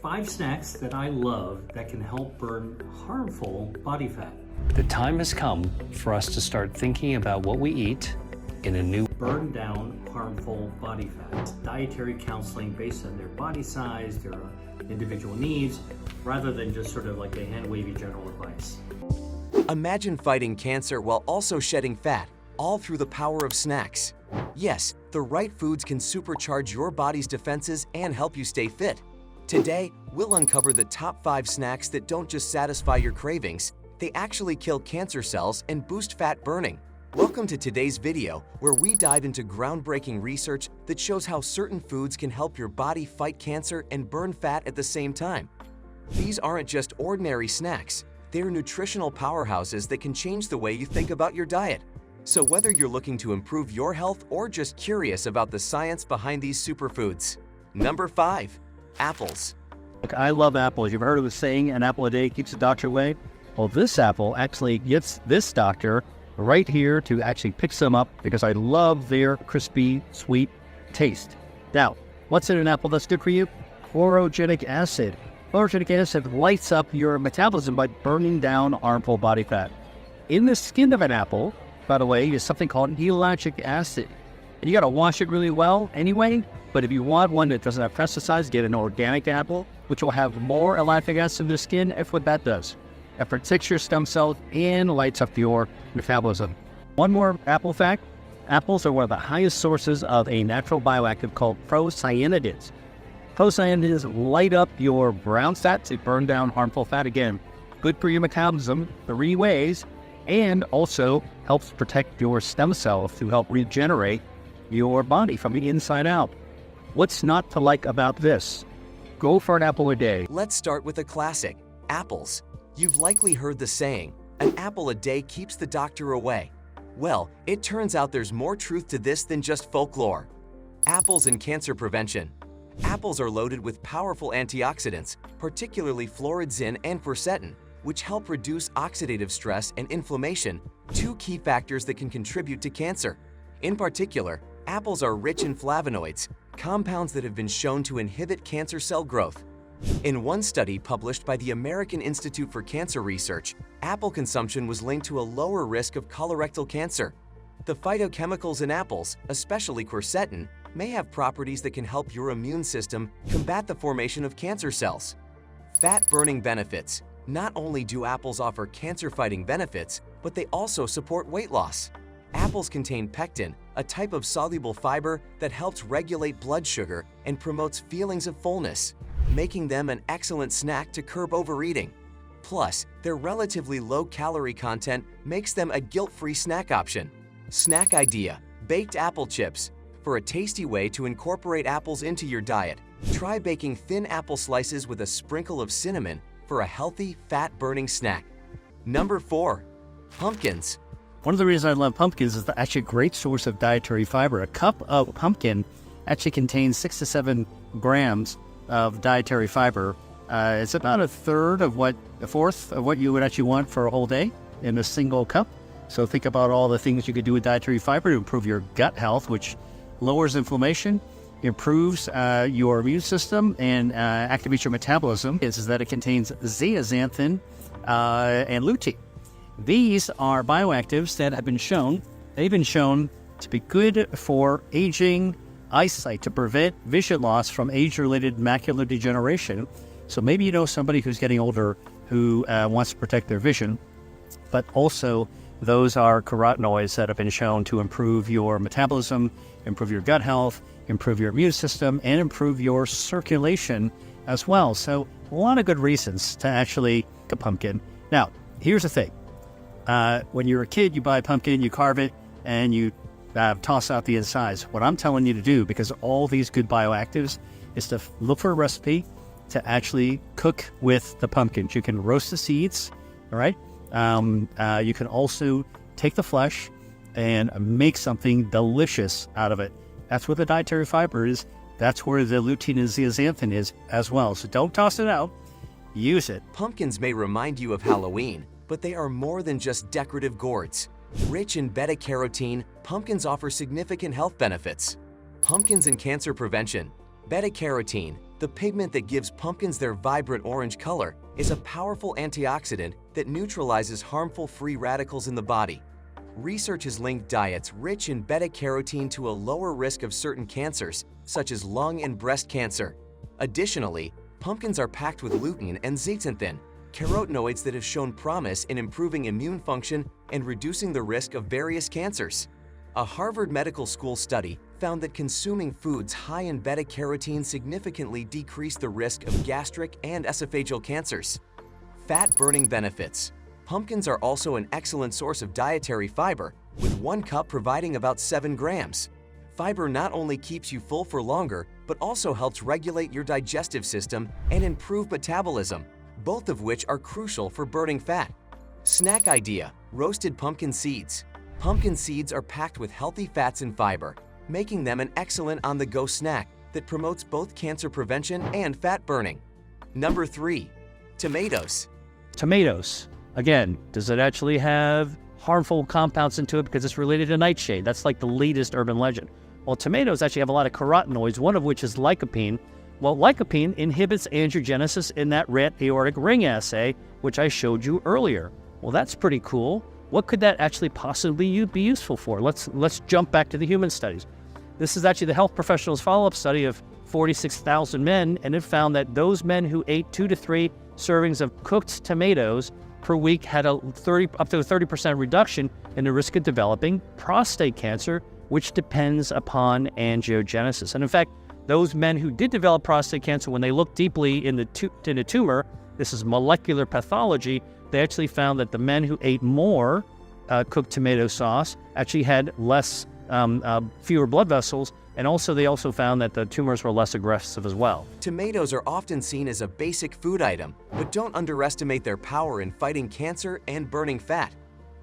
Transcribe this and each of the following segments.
5 snacks that I love that can help burn harmful body fat. The time has come for us to start thinking about what we eat in a new Burn down harmful body fat. Dietary counseling based on their body size, their individual needs, rather than just sort of like a hand-wavy general advice. Imagine fighting cancer while also shedding fat, all through the power of snacks. Yes, the right foods can supercharge your body's defenses and help you stay fit. Today, we'll uncover the top 5 snacks that don't just satisfy your cravings, they actually kill cancer cells and boost fat burning. Welcome to today's video, where we dive into groundbreaking research that shows how certain foods can help your body fight cancer and burn fat at the same time. These aren't just ordinary snacks, they're nutritional powerhouses that can change the way you think about your diet. So whether you're looking to improve your health or just curious about the science behind these superfoods. Number 5. Apples. Look, I love apples. You've heard of the saying, an apple a day keeps the doctor away? Well, this apple actually gets this doctor right here to actually pick some up because I love their crispy, sweet taste. Now, what's in an apple that's good for you? Chlorogenic acid. Chlorogenic acid lights up your metabolism by burning down harmful body fat. In the skin of an apple, by the way, is something called ellagic acid. And you gotta wash it really well anyway, but if you want one that doesn't have pesticides, get an organic apple, which will have more ellagic acid in the skin. That's what that does. That protects your stem cells and lights up your metabolism. One more apple fact, apples are one of the highest sources of a natural bioactive called procyanids. Procyanids light up your brown fat to burn down harmful fat. Again, good for your metabolism 3 ways, and also helps protect your stem cells to help regenerate your body from the inside out. What's not to like about this? Go for an apple a day. Let's start with a classic, apples. You've likely heard the saying, an apple a day keeps the doctor away. Well, it turns out there's more truth to this than just folklore. Apples and cancer prevention. Apples are loaded with powerful antioxidants, particularly floridin and quercetin, which help reduce oxidative stress and inflammation, 2 key factors that can contribute to cancer. In particular, apples are rich in flavonoids, compounds that have been shown to inhibit cancer cell growth. In one study published by the American Institute for Cancer Research, apple consumption was linked to a lower risk of colorectal cancer. The phytochemicals in apples, especially quercetin, may have properties that can help your immune system combat the formation of cancer cells. Fat-burning benefits. Not only do apples offer cancer-fighting benefits, but they also support weight loss. Apples contain pectin, a type of soluble fiber that helps regulate blood sugar and promotes feelings of fullness, making them an excellent snack to curb overeating. Plus, their relatively low calorie content makes them a guilt-free snack option. Snack idea: baked apple chips. For a tasty way to incorporate apples into your diet, try baking thin apple slices with a sprinkle of cinnamon for a healthy, fat-burning snack. Number 4. Pumpkins. One of the reasons I love pumpkins is they're actually a great source of dietary fiber. A cup of pumpkin actually contains 6 to 7 grams of dietary fiber. It's about a fourth of what you would actually want for a whole day in a single cup. So think about all the things you could do with dietary fiber to improve your gut health, which lowers inflammation, improves your immune system, and activates your metabolism. Is that it contains zeaxanthin and lutein. These are bioactives that have been shown, to be good for aging, eyesight, to prevent vision loss from age-related macular degeneration. So maybe you know somebody who's getting older who wants to protect their vision, but also those are carotenoids that have been shown to improve your metabolism, improve your gut health, improve your immune system, and improve your circulation as well. So a lot of good reasons to actually eat a pumpkin. Now, here's the thing. When you're a kid, you buy a pumpkin, you carve it, and you toss out the insides. What I'm telling you to do, because of all these good bioactives, is to look for a recipe to actually cook with the pumpkins. You can roast the seeds, all right? You can also take the flesh and make something delicious out of it. That's where the dietary fiber is. That's where the lutein and zeaxanthin is as well. So don't toss it out. Use it. Pumpkins may remind you of Halloween, but they are more than just decorative gourds. Rich in beta-carotene, pumpkins offer significant health benefits. Pumpkins and cancer prevention. Beta-carotene, The pigment that gives pumpkins their vibrant orange color is a powerful antioxidant that neutralizes harmful free radicals in the body. Research has linked diets rich in beta-carotene to a lower risk of certain cancers, such as lung and breast cancer. Additionally, pumpkins are packed with lutein and zeaxanthin, carotenoids that have shown promise in improving immune function and reducing the risk of various cancers. A Harvard Medical School study found that consuming foods high in beta-carotene significantly decreased the risk of gastric and esophageal cancers. Fat-burning benefits. Pumpkins are also an excellent source of dietary fiber, with 1 cup providing about 7 grams. Fiber not only keeps you full for longer, but also helps regulate your digestive system and improve metabolism, both of which are crucial for burning fat. Snack idea: roasted pumpkin seeds. Pumpkin seeds are packed with healthy fats and fiber, making them an excellent on-the-go snack that promotes both cancer prevention and fat burning. Number 3. Tomatoes. Tomatoes. Again, does it actually have harmful compounds into it because it's related to nightshade? That's like the latest urban legend. Well, tomatoes actually have a lot of carotenoids, one of which is lycopene. Well, lycopene inhibits angiogenesis in that rat aortic ring assay, which I showed you earlier. Well, that's pretty cool. What could that actually possibly be useful for? Let's jump back to the human studies. This is actually the Health Professionals follow-up study of 46,000 men, and it found that those men who ate 2 to 3 servings of cooked tomatoes per week had up to a 30% reduction in the risk of developing prostate cancer, which depends upon angiogenesis. And in fact, those men who did develop prostate cancer, when they looked deeply in the tumor, this is molecular pathology, they actually found that the men who ate more cooked tomato sauce actually had fewer blood vessels, and they also found that the tumors were less aggressive as well. Tomatoes are often seen as a basic food item, but don't underestimate their power in fighting cancer and burning fat.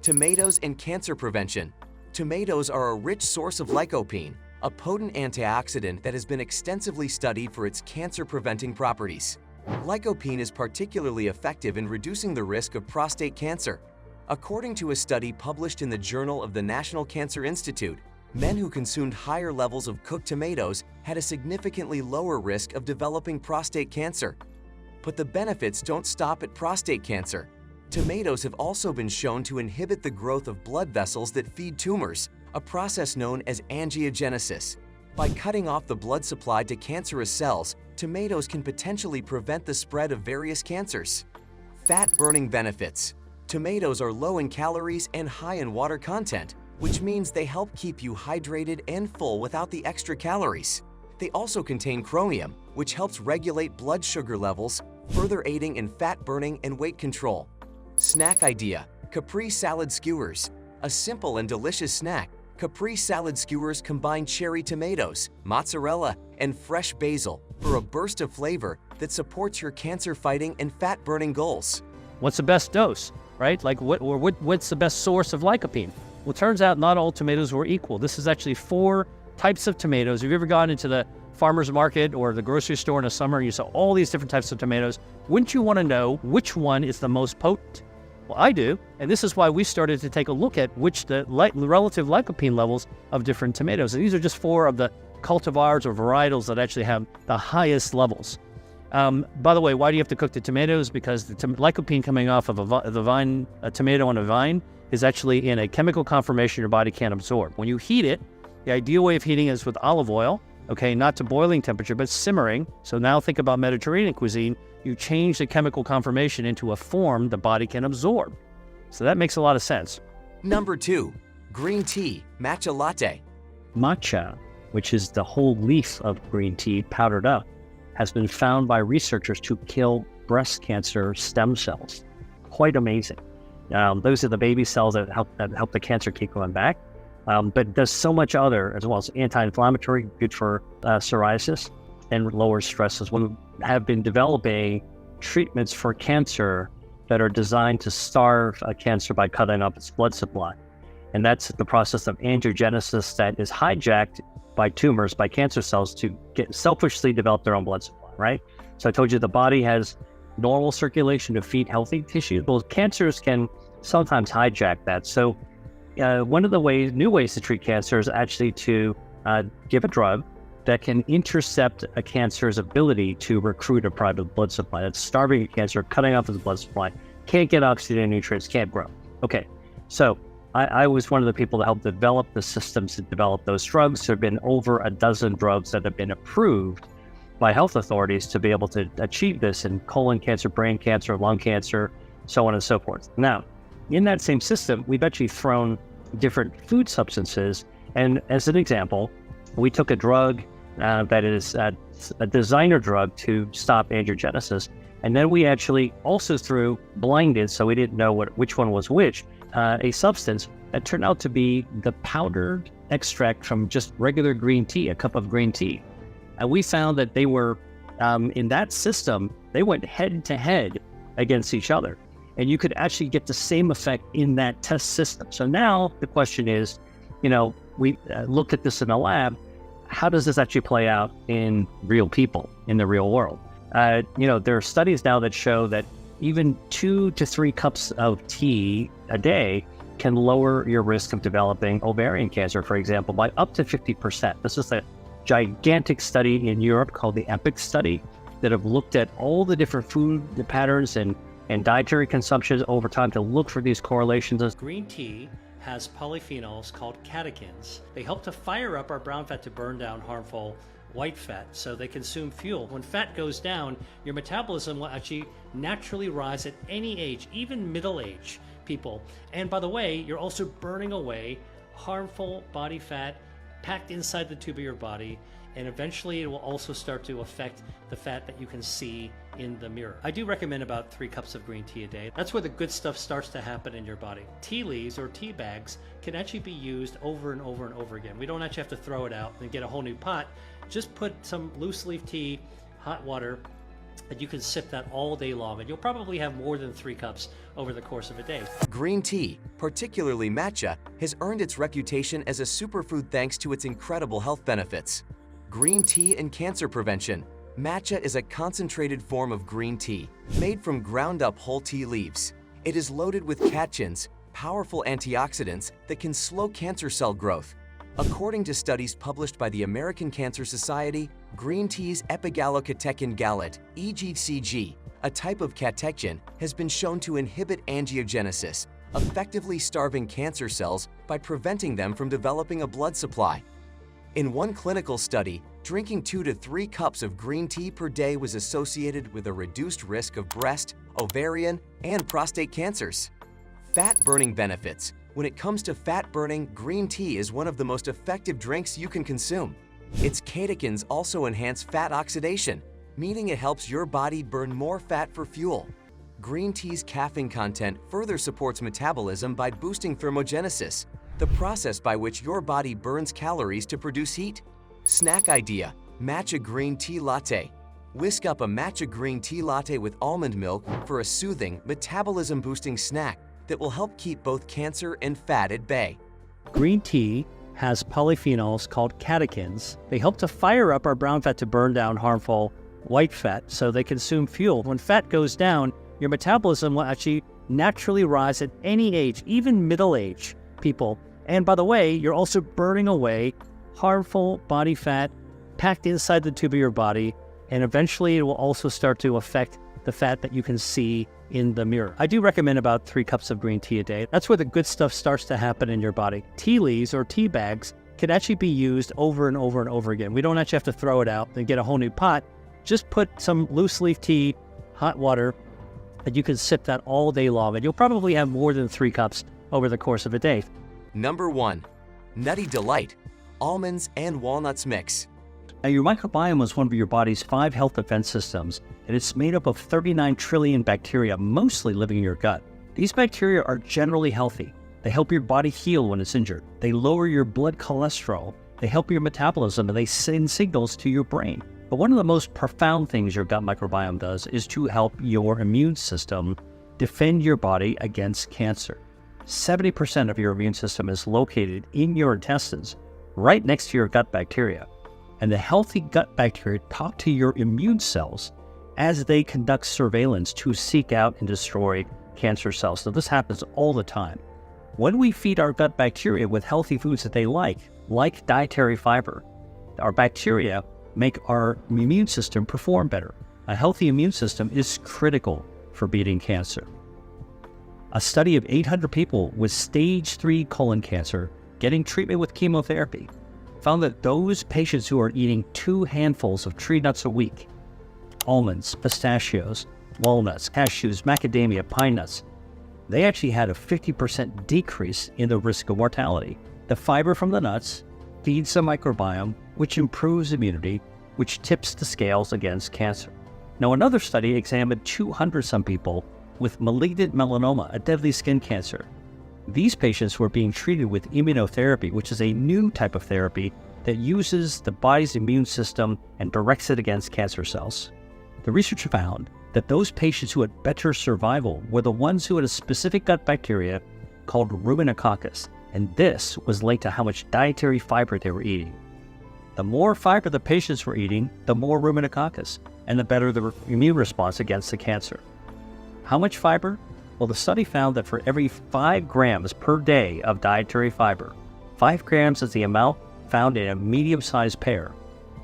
Tomatoes and cancer prevention. Tomatoes are a rich source of lycopene, a potent antioxidant that has been extensively studied for its cancer-preventing properties. Lycopene is particularly effective in reducing the risk of prostate cancer. According to a study published in the Journal of the National Cancer Institute, men who consumed higher levels of cooked tomatoes had a significantly lower risk of developing prostate cancer. But the benefits don't stop at prostate cancer. Tomatoes have also been shown to inhibit the growth of blood vessels that feed tumors, a process known as angiogenesis. By cutting off the blood supply to cancerous cells, tomatoes can potentially prevent the spread of various cancers. Fat-burning benefits. Tomatoes are low in calories and high in water content, which means they help keep you hydrated and full without the extra calories. They also contain chromium, which helps regulate blood sugar levels, further aiding in fat burning and weight control. Snack idea: Capri salad skewers. A simple and delicious snack, Capri salad skewers combine cherry tomatoes, mozzarella, and fresh basil for a burst of flavor that supports your cancer-fighting and fat-burning goals. What's the best dose, right? What's the best source of lycopene? Well, it turns out not all tomatoes were equal. This is actually 4 types of tomatoes. Have you ever gone into the farmer's market or the grocery store in the summer and you saw all these different types of tomatoes? Wouldn't you want to know which one is the most potent? Well, I do, and this is why we started to take a look at the relative lycopene levels of different tomatoes. And these are just 4 of the cultivars or varietals that actually have the highest levels. By the way, why do you have to cook the tomatoes? Because the lycopene coming off of a tomato on a vine is actually in a chemical conformation your body can't absorb. When you heat it, the ideal way of heating is with olive oil, okay, not to boiling temperature, but simmering. So now think about Mediterranean cuisine. You change the chemical conformation into a form the body can absorb. So that makes a lot of sense. Number 2, green tea, matcha latte. Matcha, which is the whole leaf of green tea powdered up, has been found by researchers to kill breast cancer stem cells. Quite amazing. Those are the baby cells that help the cancer keep going back. But there's so much other, as well as anti-inflammatory, good for psoriasis, and lower stress as well. We have been developing treatments for cancer that are designed to starve cancer by cutting off its blood supply. And that's the process of angiogenesis that is hijacked by tumors, by cancer cells, to selfishly develop their own blood supply, right? So I told you the body has normal circulation to feed healthy tissues. Well, cancers can sometimes hijack that. So one of the new ways to treat cancer is actually to give a drug that can intercept a cancer's ability to recruit a private blood supply. That's starving a cancer, cutting off its blood supply, can't get oxygen and nutrients, can't grow. Okay, so I was one of the people that helped develop the systems to develop those drugs. There have been over a dozen drugs that have been approved by health authorities to be able to achieve this in colon cancer, brain cancer, lung cancer, so on and so forth. Now, in that same system, we've actually thrown different food substances. And as an example, we took a drug that is a designer drug to stop angiogenesis. And then we actually also threw blinded, so we didn't know which one was which, a substance that turned out to be the powdered extract from just regular green tea, a cup of green tea. And we found that they were, in that system, they went head to head against each other. And you could actually get the same effect in that test system. So now the question is, we looked at this in a lab. How does this actually play out in real people, in the real world? There are studies now that show that even 2 to 3 cups of tea a day can lower your risk of developing ovarian cancer, for example, by up to 50%. This is a gigantic study in Europe called the EPIC study that have looked at all the different food patterns and dietary consumptions over time to look for these correlations. Green tea has polyphenols called catechins. They help to fire up our brown fat to burn down harmful white fat, so they consume fuel. When fat goes down, your metabolism will actually naturally rise at any age, even middle age people. And by the way, you're also burning away harmful body fat packed inside the tube of your body, and eventually it will also start to affect the fat that you can see in the mirror. I do recommend about 3 cups of green tea a day. That's where the good stuff starts to happen in your body. Tea leaves or tea bags can actually be used over and over and over again. We don't actually have to throw it out and get a whole new pot. Just put some loose leaf tea, hot water, and you can sip that all day long, and you'll probably have more than 3 cups over the course of a day. Green tea, particularly matcha, has earned its reputation as a superfood thanks to its incredible health benefits. Green tea and cancer prevention. Matcha is a concentrated form of green tea, made from ground-up whole tea leaves. It is loaded with catechins, powerful antioxidants that can slow cancer cell growth. According to studies published by the American Cancer Society, green tea's epigallocatechin gallate, EGCG, a type of catechin, has been shown to inhibit angiogenesis, effectively starving cancer cells by preventing them from developing a blood supply. In one clinical study, drinking 2 to 3 cups of green tea per day was associated with a reduced risk of breast, ovarian, and prostate cancers. Fat-burning benefits. When it comes to fat burning, green tea is one of the most effective drinks you can consume. Its catechins also enhance fat oxidation, meaning it helps your body burn more fat for fuel. Green tea's caffeine content further supports metabolism by boosting thermogenesis, the process by which your body burns calories to produce heat. Snack idea: matcha green tea latte. Whisk up a matcha green tea latte with almond milk for a soothing, metabolism-boosting snack that will help keep both cancer and fat at bay. Green tea has polyphenols called catechins. They help to fire up our brown fat to burn down harmful white fat, so they consume fuel. When fat goes down, your metabolism will actually naturally rise at any age, even middle age people. And by the way, you're also burning away harmful body fat packed inside the tube of your body, and eventually it will also start to affect the fat that you can see in the mirror. I do recommend about 3 cups of green tea a day. That's where the good stuff starts to happen in your body. Tea leaves or tea bags can actually be used over and over and over again. We don't actually have to throw it out and get a whole new pot. Just put some loose leaf tea, hot water, and you can sip that all day long, and you'll probably have more than 3 cups over the course of a day. Number 1. Nutty Delight. Almonds and walnuts mix. Now, your microbiome is one of your body's 5 health defense systems, and it's made up of 39 trillion bacteria, mostly living in your gut. These bacteria are generally healthy. They help your body heal when it's injured. They lower your blood cholesterol. They help your metabolism, and they send signals to your brain. But one of the most profound things your gut microbiome does is to help your immune system defend your body against cancer. 70% of your immune system is located in your intestines, right next to your gut bacteria. And the healthy gut bacteria talk to your immune cells as they conduct surveillance to seek out and destroy cancer cells. So this happens all the time. When we feed our gut bacteria with healthy foods that they like dietary fiber, Our bacteria make our immune system perform better. A healthy immune system is critical for beating cancer. A study of 800 people with stage 3 colon cancer getting treatment with chemotherapy found that those patients who are eating 2 handfuls of tree nuts a week, almonds, pistachios, walnuts, cashews, macadamia, pine nuts, they actually had a 50% decrease in the risk of mortality. The fiber from the nuts feeds the microbiome, which improves immunity, which tips the scales against cancer. Now, another study examined 200-some people with malignant melanoma, a deadly skin cancer. These patients were being treated with immunotherapy, which is a new type of therapy that uses the body's immune system and directs it against cancer cells. The research found that those patients who had better survival were the ones who had a specific gut bacteria called Ruminococcus, and this was linked to how much dietary fiber they were eating. The more fiber the patients were eating, the more Ruminococcus, and the better the immune response against the cancer. How much fiber? Well, the study found that for every 5 grams per day of dietary fiber, 5 grams is the amount found in a medium-sized pear,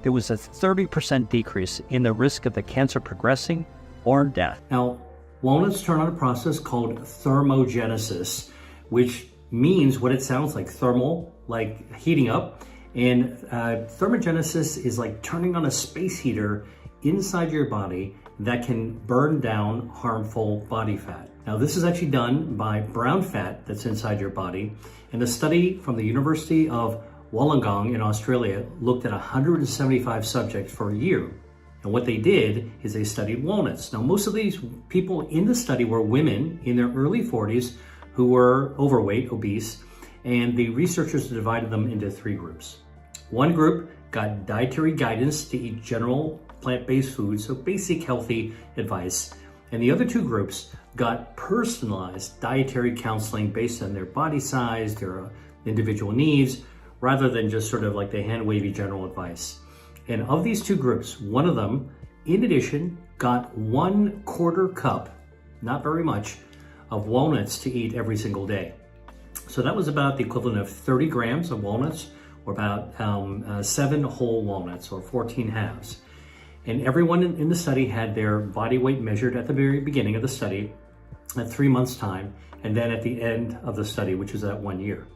there was a 30% decrease in the risk of the cancer progressing or death. Now, walnuts turn on a process called thermogenesis, which means what it sounds like, thermal, like heating up. And thermogenesis is like turning on a space heater inside your body that can burn down harmful body fat. Now, this is actually done by brown fat that's inside your body. And a study from the University of Wollongong in Australia looked at 175 subjects for a year. And what they did is they studied walnuts. Now, most of these people in the study were women in their early 40s who were overweight, obese, and the researchers divided them into 3 groups. One group got dietary guidance to eat general plant-based foods, so basic healthy advice. And the other 2 groups got personalized dietary counseling based on their body size, their individual needs, rather than just sort of like the hand-wavy general advice. And of these 2 groups, one of them, in addition, got 1/4 cup, not very much, of walnuts to eat every single day. So that was about the equivalent of 30 grams of walnuts, or about 7 whole walnuts, or 14 halves. And everyone in the study had their body weight measured at the very beginning of the study at 3 months' time, and then at the end of the study, which is at 1 year.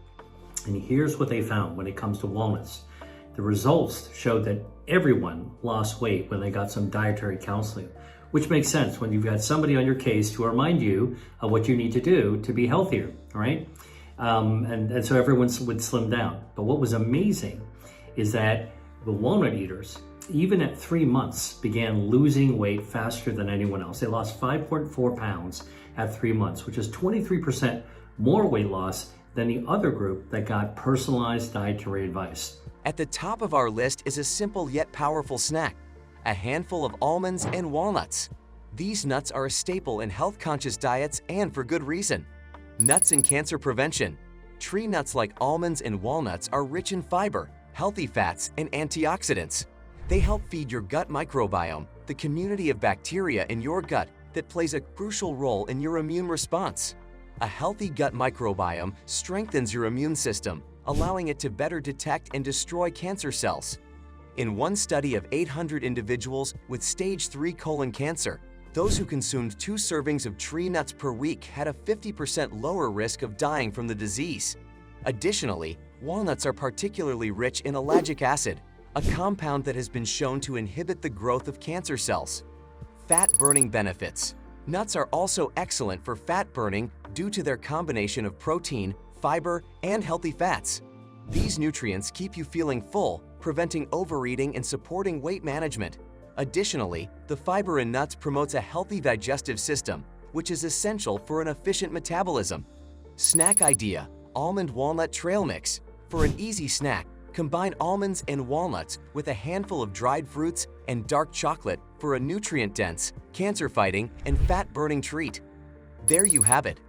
And here's what they found when it comes to walnuts. The results showed that everyone lost weight when they got some dietary counseling, which makes sense when you've got somebody on your case to remind you of what you need to do to be healthier, right? And so everyone would slim down. But what was amazing is that the walnut eaters, even at 3 months, began losing weight faster than anyone else. They lost 5.4 pounds at 3 months, which is 23% more weight loss than the other group that got personalized dietary advice. At the top of our list is a simple yet powerful snack, a handful of almonds and walnuts. These nuts are a staple in health-conscious diets, and for good reason. Nuts and cancer prevention. Tree nuts like almonds and walnuts are rich in fiber, healthy fats, and antioxidants. They help feed your gut microbiome, the community of bacteria in your gut that plays a crucial role in your immune response. A healthy gut microbiome strengthens your immune system, allowing it to better detect and destroy cancer cells. In one study of 800 individuals with stage 3 colon cancer, those who consumed 2 servings of tree nuts per week had a 50% lower risk of dying from the disease. Additionally, walnuts are particularly rich in ellagic acid, a compound that has been shown to inhibit the growth of cancer cells. Fat-burning benefits. Nuts are also excellent for fat burning due to their combination of protein, fiber, and healthy fats. These nutrients keep you feeling full, preventing overeating and supporting weight management. Additionally, the fiber in nuts promotes a healthy digestive system, which is essential for an efficient metabolism. Snack idea: almond walnut trail mix. For an easy snack, combine almonds and walnuts with a handful of dried fruits and dark chocolate for a nutrient-dense, cancer-fighting, and fat-burning treat. There you have it,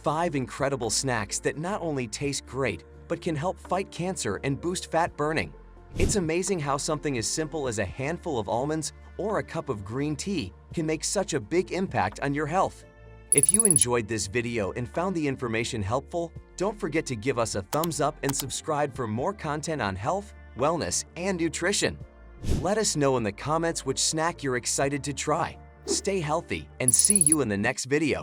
5 incredible snacks that not only taste great, but can help fight cancer and boost fat burning. It's amazing how something as simple as a handful of almonds or a cup of green tea can make such a big impact on your health. If you enjoyed this video and found the information helpful, don't forget to give us a thumbs up and subscribe for more content on health, wellness, and nutrition. Let us know in the comments which snack you're excited to try. Stay healthy and see you in the next video.